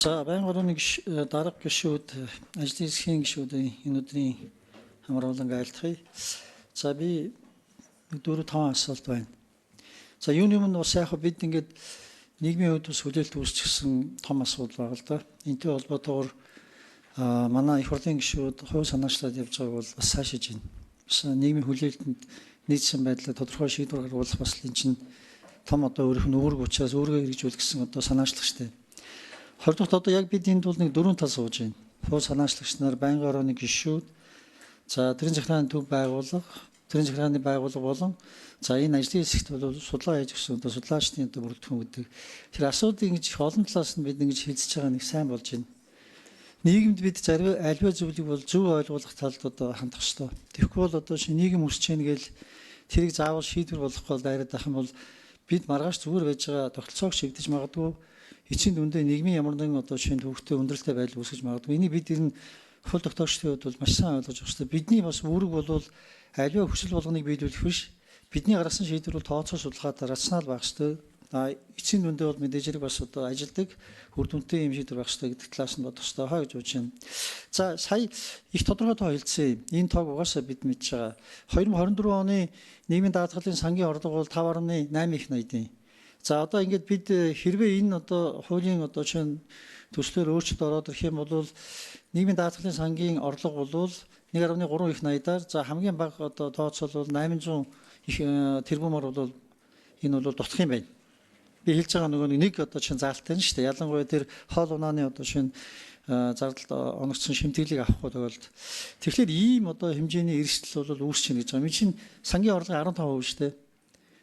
За байнгын дарга гишүүд ажлын хэсгийн гишүүдийн энэ өдрийн хамруулан айлтгая. За би 4-5 асуулт байна. За юуны өмнө бас яг бид ингээд нийгмийн хувьд хүлээлт үүсчихсэн том асуудал байгаа л да. Энтэй холбоотойгоор манай их хурлын гишүүд хувь санаачлаад явж байгааг бол бас сайшиж байна. Бас нийгмийн хүлээлтэнд нийцсэн байдлаар тодорхой шийдвэр гаргуулах бас энэ чинь том одоо өөрийнх нь үүрэг учраас өөрийгөө хэрэгжүүлэх гэсэн одоо санаачлах штеп. 20 дахь одоо яг бид энд бол нэг 4 тал сууж байна. Хувь санаачлагч нар, байнгын орооны гишүүд, за тэрийн захиргааны төв байгууллага, тэрийн захиргааны байгууллага болон за энэ ажлын хэсэгт бол судалгаа хийж өгсөн одоо судлаачдын одоо бүрэлдэхүүн гэдэг. Тэр асуудлыг ингэж их олон талаас нь бид ингэж хэлцэж байгаа нэг сайн болж байна. Нийгэмд бид альва зүйлийг бол зөв ойлгуулах талд одоо хандах ёстой. Тэгэхгүй бол одоо шинэ нийгэм өсөж гэнэ гэж тэрийг заавал шийдвэр болгохгүй дайраад байх юм бол бид маргааш зүгээр байж байгаа тогтолцоог шивдэж магадгүй эцсийн дүндээ нийгмийн ямар нэгэн одоо шинэ төвхтэй өндөрлөлтэй байдал үүсгэж магадгүй. Энийг бид энэ хууль тогтоогчдын хувьд бол маш сайн ойлгож байгаа шүү дээ. Бидний бас үүрэг бол аливаа хүсэл болгоныг биелүүлэх биш. Бидний гаргасан шийдвэр бол тооцоо судалгаатай рационал байх шүү дээ. Эцсийн дүндээ бол мэдээж хэрэг бас одоо ажилдаг үр дүнтэй юм шийдвэр байх шүү дээ гэдэг талаас нь бодох ёстой хаа гэж бодож байна. За сая их тодорхой тоо хэлсэн. Энэ тоог угаасаа бид мэдж байгаа. 2024 оны нийгмийн даатгалын сангийн орлого бол 5.8 их ноёдын. За одоо ингээд бид хэрвээ энэ одоо хуулийн одоо чинь төслөөр өөрчлөлт ороод ирэх юм бол нийгмийн даатгалын сангийн орлого бол 1.3 их ноёдаар за хамгийн бага одоо тооцоол бол 800 их тэрбумаар бол энэ бол дутх юм байна. Би хэлж байгаа нөгөө нэг одоо чинь заалттай нь шүү дээ. Ялангуяа тэр хоол унааны одоо чинь зардалд оногдсон шимтгэлийг авахгүй тохиолдолд. Тэгэхээр ийм одоо хэмжээний эрсдэл бол үүсч байна гэж байгаа. Миний чинь сангийн орлого 15% шүү дээ.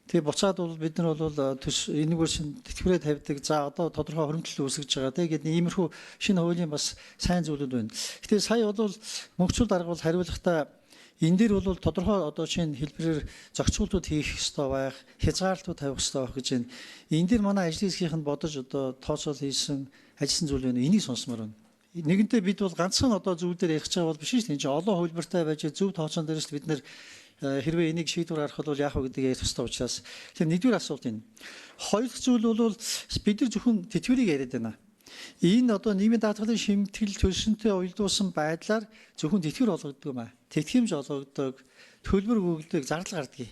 Тэгээ буцаад бол бид нар бол энэгээр шин тэтгэврээ тавьдаг. За одоо тодорхой хоригдлол үүсгэж байгаа. Тэгээд иймэрхүү шинэ хуулийн бас сайн зүйлүүд байна. Гэтэ сая бол мөнхчүүл дарга бол хариулахдаа энэ дээр бол тодорхой одоо шинэ хэлбэрээр зохицуултууд хийх ёстой байх, хязгаарлалтууд тавих ёстой байх гэж байна. Энэ дээр манай ажлын хэсгийнх нь бодож одоо тооцоол хийсэн ажилласан зүйл байна. Энийг сонсомоор байна. Нэгэнтээ бид бол ганцхан одоо зүйл дээр ярих байгаа бол биш шүү дээ. Энэ чинь олон хөлбөртэй байж зөв тооцоон дээрээс бид нэр хэрвээ энийг шийдвэр гаргахад бол яах вэ гэдгийг ярих ёстой учраас тэр нэгдүгээр асуулт энэ. Хоёр дахь зүйл бол бид нар зөвхөн тэтгэврийг яриад байна. Энэ одоо нийгмийн даатгалын шимтгэл төлсөнтэй уялдуулсан байдлаар зөвхөн тэтгэвэр олгогддог юм аа. Тэтгэмж олгогддог, төлбөр өгөгдөг, зардал гардаг.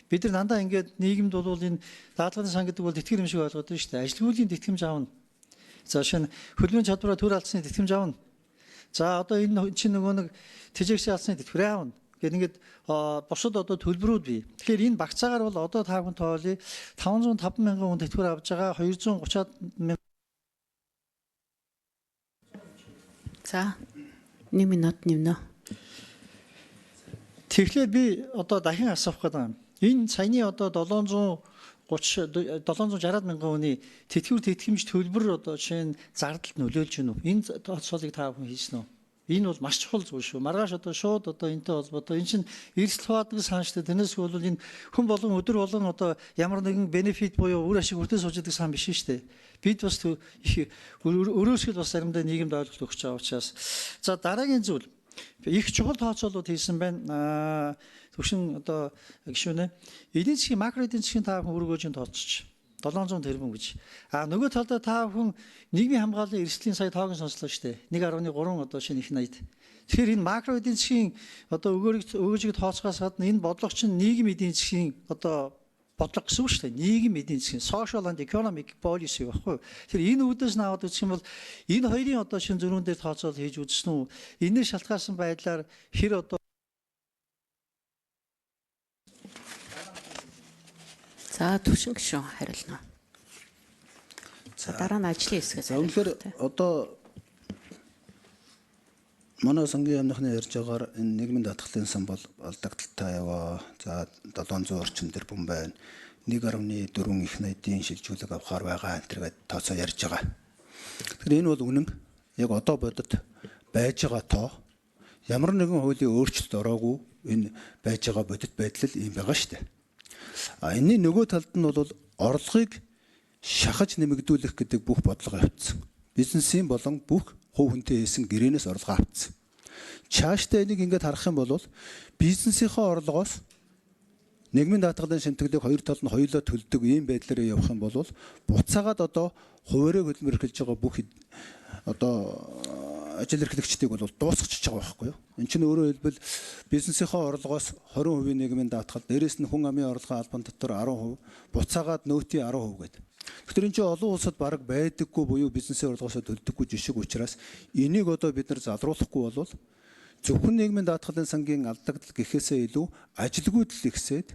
Бид нар дандаа ингээд нийгэмд бол энэ даатгалын сан гэдэг бол тэтгэр юм шиг ойлгоод байна шүү дээ. Ажилгүйдийн тэтгэмж аавна. За шинэ хөлбөрийн чадвараа төр алдсны тэтгэмж аавна. За одоо энэ чинь нөгөө нэг тэжээгчийн алдсны тэтгэврээ аавна. Гэт ингээд бусад одоо төлбөрүүд бий. Тэгэхээр энэ багцаагаар бол одоо та бүхэн тоолъё 505 мянган хүн тэтгэвэр авж байгаа 230 мянган. За 1 минут нэмнэ. Тэгэхээр би одоо дахин асуух гэдэг юм. Энэ саяны одоо 760 мянган хүний тэтгэвэр тэтгэмж төлбөр одоо жишээ нь зардалд нөлөөлж гинүү. Энэ тооцоолыг та бүхэн хийсэн үү? Энэ бол маш чухал зүйл шүү. Маргааш одоо шууд одоо энэтэй холбоотой энэ чинь эрсдэл хаадаг санаачтай. Тэрнээс бол энэ хүн болон өдөр болон одоо ямар нэгэн бенефит буюу үр ашиг хүртээ сууж байгаа сан биш шүү дээ. Бид бас их өрөөсгөл бас заримдаа нийгэмд ойлголт өгч байгаа учраас. За дараагийн зүйл их чухал тооцоолууд хийсэн байна. Төвшин одоо гишүүнэ. Эдийн засгийн макро эдийн засгийн та бүхэн өргөөж тооцож 700 тэрбум гэж. Нөгөө талдаа та бүхэн нийгмийн хамгааллын эрсдлийн сая тоог сонслоо шүү дээ. 1.3 одоо шинэ их ноёд. Тэгэхээр энэ макро эдийн засгийн одоо өгөөжийг тооцоохоос гадна энэ бодлого чинь нийгэм эдийн засгийн одоо бодлого гэсэн үг шүү дээ. Нийгэм эдийн засгийн social and economic policy баггүй. Тэр энэ үүдээс нь аваад үзэх юм бол энэ хоёрын одоо шинэ зөрүүн дээр тооцоол хийж үзсэн үү? Энэний шалтгаалсан байдлаар хэр одоо За төвшин гишүүн хариулна. За дараа нь ажлын хэсгээс. Үнэхээр одоо манай сангийн яамныхны ярьж байгаагаар энэ нийгмийн даатгалын сан бол алдагдaltaй яваа. За 700 орчим тэрбум байна. 1.4 их ноёдын шилжүүлэг авахар байгаа энэ төргээд тооцоо ярьж байгаа. Тэгэхээр энэ бол үнэн. Яг одоо бодит байж байгаа тоо ямар нэгэн хуулийн өөрчлөлт ороогүй энэ байж байгаа бодит байдал ийм байгаа шүү дээ. Энэний нөгөө талд нь бол орлогыг шахаж нэмэгдүүлэх гэдэг бүх бодлого явагдсан. Бизнесийн болон бүх хувь хүнтэй хийсэн гэрээнээс орлого авцсан. Чаашдаа энийг ингээд харах юм бол бизнесийнхаа орлогоос нийгмийн даатгалын шимтгэлийг хоёр тал нь хоёулаа төлдөг ийм байдлаар явах юм бол буцаагаад одоо хуваарийг хөдөлмөр эрхэлж байгаа бүх одоо ажил эрхлэгчдийг бол дуусгачих байгаа байхгүй юу? Энд чинь өөрөөр хэлбэл бизнесийнхаа орлогоос 20% нийгмийн даатгал, дээрээс нь хүн амын орлогын албан дотор 10%, буцаагаад нөөтийн 10% гэдэг. Тэгэхээр энэ чинь олон улсад бараг байдаггүй буюу бизнесийн орлогоосоо төлдөггүй жишг учраас энийг одоо бид нар залруулахгүй бол зөвхөн нийгмийн даатгалын сангийн алдагдал гэхээсээ илүү ажилгүйдэл ихсээд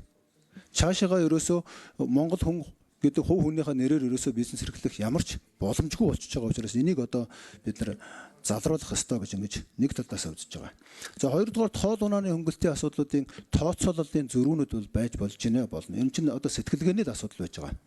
цаашаага ерөөсөө Монгол хүн гэдэг хувь хүнийхээ нэрээр ерөөсөө бизнес эрхлэх ямар ч боломжгүй болчихж байгаа учраас энийг одоо бид нар залруулах ёстой гэж ингэж нэг талаас үзэж байгаа. За хоёрдугаар хоол унааны хөнгөлтийн асуудлуудын тооцоололтын зөрүүнүүд бол байж болж байна болно. Энэ чинь одоо сэтгэлгээний асуудал байж байгаа.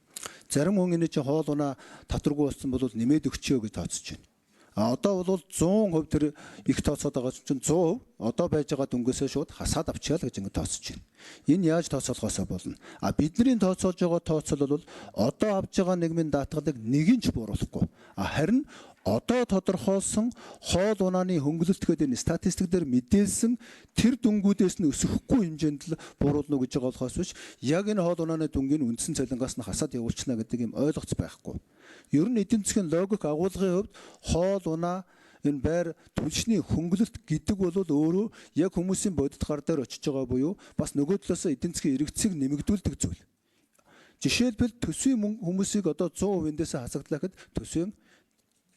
Зарим хүн энэ чинь хоол унаа татваргүй болсон бол нэмээд өгчөө гэж тооцож байна. Одоо бол 100% тэр их тооцоод байгаа чинь 100% одоо байж байгаа дүнгээсээ шууд хасаад авчиа л гэж ингэ тооцож байна. Энэ яаж тооцоолохоосоо болно. Бидний тооцоолж байгаа тооцоол бол одоо авж байгаа нийгмийн даатгалыг нэг нь ч бууруулахгүй. Харин одоо тодорхойлсон хоол унааны хөнгөлөлт гэдэг энэ статистик дээр мэдээлсэн тэр дүнгуудээс нь өсөхгүй хэмжээнд л бууруулна гэж байгаа болохоос биш яг энэ хоол унааны дүнгийн үндсэн цалингаас нь хасаад явуулчихна гэдэг юм ойлгоц байхгүй. Ер нь эдийн засгийн логик агуулгын хувьд хоол унаа энэ байр түлшний хөнгөлөлт гэдэг бол өөрөө яг хүмүүсийн бодит гар дээр очиж байгаа буюу бас нөгөө талаас эдийн засгийн эргэцийг нэмэгдүүлдэг зүйл. Жишээлбэл төсвийн хүмүүсийг одоо 100% эндээсээ хасагдлаа гэхэд төсвийн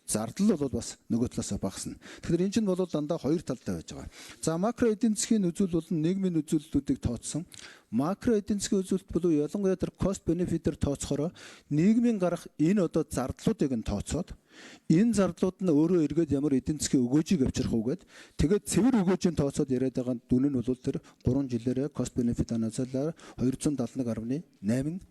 зардал бол бас нөгөө талаас багасна. Тэгэхээр энэ чинь бол дандаа хоёр талтай байж байгаа. За макро эдийн засгийн үзүүл бол нийгмийн үзүүлэлтүүдийг тооцсон. Макро эдийн засгийн үзүүлэлт бол ялангуяа тэр cost benefit-ээр тооцохороо нийгмийн гарах энэ одоо зардлуудыг нь тооцоод энэ зардлууд нь өөрөө эргээд ямар эдийн засгийн өгөөжийг авчрах уу гэд тэгээд цэвэр өгөөжийн тооцоод яриад байгаа дүн нь бол тэр 3 жилээрээ cost benefit анализаар 271.8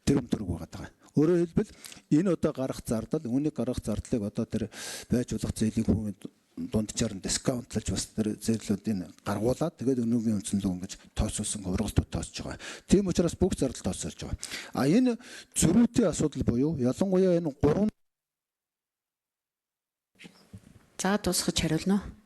тэрбум төгрөг байгаа. Өөрөөр хэлбэл энэ одоо гарах зардал, үүнийг гарах зардлыг одоо тэр байж болох зээлийн хүн дунджаар нь дискаунтлж бас тэр зээрлүүдийг гаргуулад тэгээд өнөөгийн үндсэнлэг ингэж тооцоолсон ургалтууд тооцож байгаа. Тийм учраас бүх зардал тооцоолж байгаа. Энэ зөрүүтэй асуудал буюу ялангуяа энэ 3 За дуусгаж хариулна уу?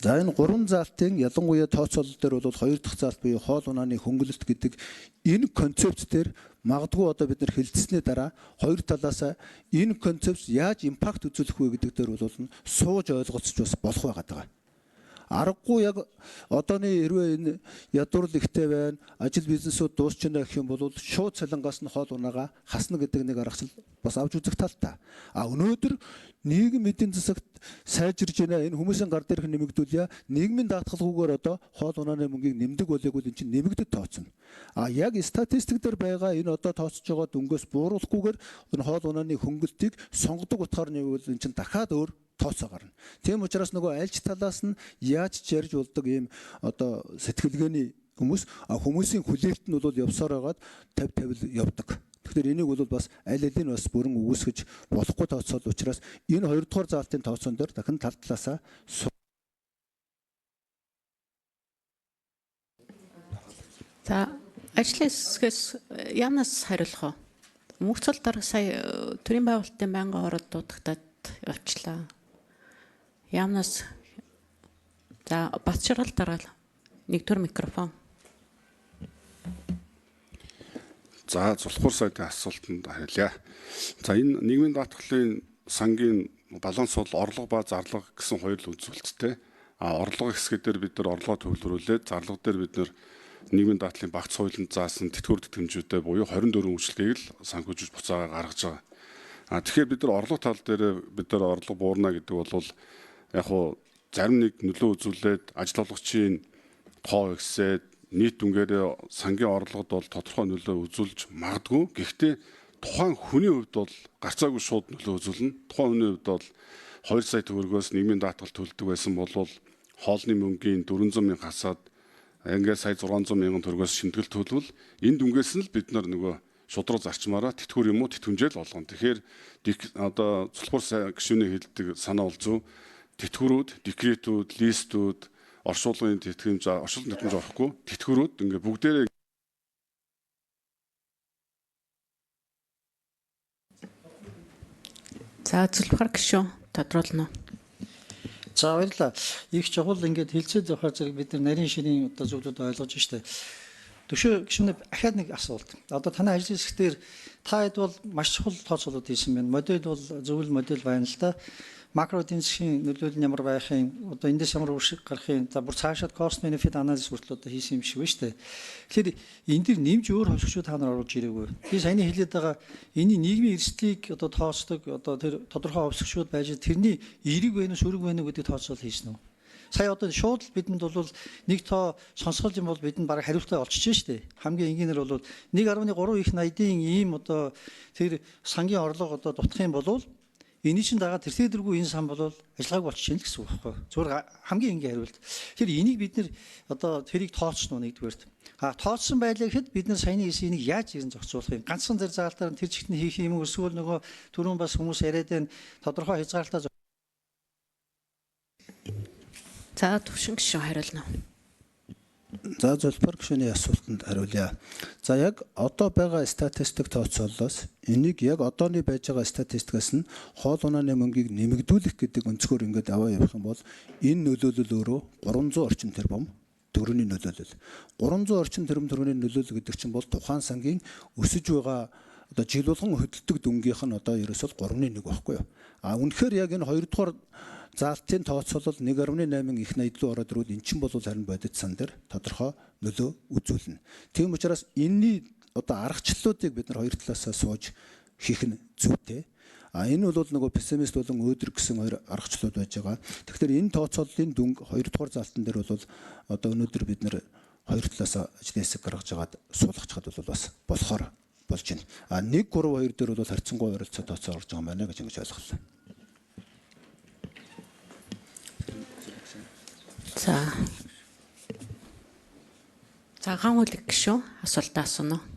За энэ 3 заалтын ялангуяа тооцоолол дээр бол 2 дахь заалт буюу хоол унааны хөнгөлөлт гэдэг энэ концепт дээр магадгүй одоо бид нар хилцсэний дараа хоёр талаас энэ концепт яаж импакт үзүүлэх вэ гэдэг дээр бол сууж ойлгоцож бас болох байгаад байгаа. Аргагүй яг одооны хэрвээ энэ ядуурл ихтэй байна, ажил бизнесүүд дуусч байна гэх юм бол шууд цалингаас нь хоол унаага хасна гэдэг нэг аргачлал бас авч үзэх талтай. Өнөөдөр нийгэм эдийн засагт сайжирж байна. Энэ хүмүүсийн гар дээрх нэмэгдүүлье. Нийгмийн даатгалгүйгээр одоо хоол унааны мөнгийг нэмдэг болоог бол эн чинь нэмэгдэд тооцно. Яг статистик дээр байгаа энэ одоо тооцож байгаа дүнгээс бууруулахгүйгээр энэ хоол унааны хөнгөлтийг сонгодог утгаар нэвэл эн чинь дахиад өөр тооцоо гарна. Тийм учраас нөгөө альж талаас нь яаж ярьж болдог ийм одоо сэтгэлгээний хүмүүсийн хүлээлт нь бол явсаар байгаад 50-50 явдаг. Тэгэхээр энийг бол бас аль алийг бас бүрэн үүсгэж болохгүй тооцоол учраас энэ 2 дугаар заалтын тооцоон дээр дахин тал талаасаа За ажлын хэсгээс яамнаас хариулах вэ? Мөнхцөл дарга сая төрийн байгуулалтын байнгын хороод дуудагтаад явчлаа. Яамнаас за Батшрал дараал нэгдүгээр микрофон. За Зулхуур сайдын асуултанд хариулъя. За энэ нийгмийн даатгалын сангийн баланс бол орлого ба зарлага гэсэн хоёр л үзүүлэлттэй. Орлого хэсгээр бид нар орлогоо төвлөрүүлээд зарлага дээр бид нар нийгмийн даатгалын багц хуулинд заасан тэтгэвэр тэтгэмжүүдтэй буюу 24 үйлчлэгийг л санхүүжиж буцаага гаргаж байгаа. Тэгэхээр бид нар орлого тал дээр бид нар орлого буурна гэдэг бол яг хуу зарим нэг нөлөө үзүүлээд ажил олгогчийн тоо ихсээд нийт дүнгээр сангийн орлогод бол тодорхой нөлөө үзүүлж магадгүй. Гэхдээ тухайн хүний хувьд бол гарцаагүй шууд нөлөө үзүүлнэ. Тухайн хүний хувьд бол 2 сая төгрөгөөс нийгмийн даатгал төлдөг байсан бол хоолны мөнгийн 400 мянга хасаад ингээд сая 600 мянган төгрөгөөс шимтгэл төлвөл энэ дүнгээс нь л бид нар нөгөө шудраг зарчмаараа тэтгэвэр юм уу тэтгэмжэл болгоно. Тэгэхээр одоо Зулхуур гишүүний хэлдэг санаа бол зөв. Тэтгэврүүд, декретүүд, листүүд, оршуулгын тэтгэмж, оршуулгын тэтгэмж орохгүй тэтгэврүүд ингээ бүгдээрээ За Зулхуур гишүүн тодруулна уу? За баярлалаа. Их чухал ингээд хилцээд явахаар зэрэг бид нар нарийн ширийн одоо зүйлүүд ойлгож штэ. Төвшөө гишүүнээ ахаад нэг асуулт. Одоо танай ажлын хэсгээр та хэд бол маш чухал тооцоолууд хийсэн байна. Модель бол зөвл модель байна л да. Макро эдийн засгийн нөлөөлөл нь ямар байхын, одоо эндээс ямар үр гарахын, за бүр цаашаад cost benefit analysis хүртэл одоо хийсэн юм шиг байна шүү дээ. Тэгэхээр энэ дэр нэмж өөр хөвсгчүүд та нар оруулж ирээгүй. Би саяны хэлээд байгаа энэний нийгмийн эрсдлийг одоо тооцдог, одоо тэр тодорхой хөвсгчүүд байж тэрний эерэг вэ нүс өрөг вэ нү гэдэг тооцоол хийсэн үү? Сая одоо шууд бидэнд бол нэг тоо сонсгол юм бол бидэнд бараг хариултаа олчиж штэ. Хамгийн энгийнээр бол 1.3 их 80-ийн ийм одоо тэр сангийн орлого одоо дутах юм бол энэ чинь дагаад тэртээдэргүй энэ сан бол ажиллагааг болчих юм л гэсэн үг байхгүй. Зүгээр хамгийн энгийн хариулт. Тэгэхээр энийг бид нэр одоо тэрийг тооцсон уу нэгдүгээрт. Тооцсон байлаа гэхэд бид нар саяны эсийг яаж ирэн зохицуулах юм? Ганцхан зэр заалтаар тэр чигт нь хийх юм уу? Эсвэл нөгөө түрүүн бас хүмүүс яриад байна тодорхой хязгаарлалтаа. За төвшин гишүүн хариулна. За зөвлбөр гишүүний асуултанд хариулъя. За яг одоо байгаа статистик тооцоололоос энийг яг одооны байж байгаа статистикаас нь хоол унааны мөнгийг нэмэгдүүлэх гэдэг өнцгөр ингээд аваа явах юм бол энэ нөлөөлөл өөрөө 300 орчим тэрбум төгрөгийн нөлөөлөл. 300 орчим тэрбум төгрөгийн нөлөөлөл гэдэг чинь бол тухайн сангийн өсөж байгаа одоо жил болгон хөдөлдөг дүнгийнх нь одоо ерөөсөө 3.1 байхгүй юу? Үнэхээр яг энэ 2 дугаар заалтын тооцоолол 1.8 их 80 руу ороод ирвэл эн чинь бол харин бодит сан дээр тодорхой нөлөө үзүүлнэ. Тийм учраас энэний одоо аргачлалуудыг бид нар хоёр талаасаа сууж хийх нь зүйтэй. Энэ бол нөгөө пессимист болон өөдрөг гэсэн хоёр аргачлалууд байж байгаа. Тэгэхээр энэ тооцооллын дүнг 2 дугаар заалтан дээр бол одоо өнөөдөр бид нар хоёр талаасаа ажлын хэсэг гаргаж агаад суулгахчад бол бас болохоор болж байна. 1.32 дээр бол харьцангуй ойролцоо тооцоо орж байгаа юм байна гэж ингэж ойлголоо. За ган үлэг гишүүн асуултаа асууна уу?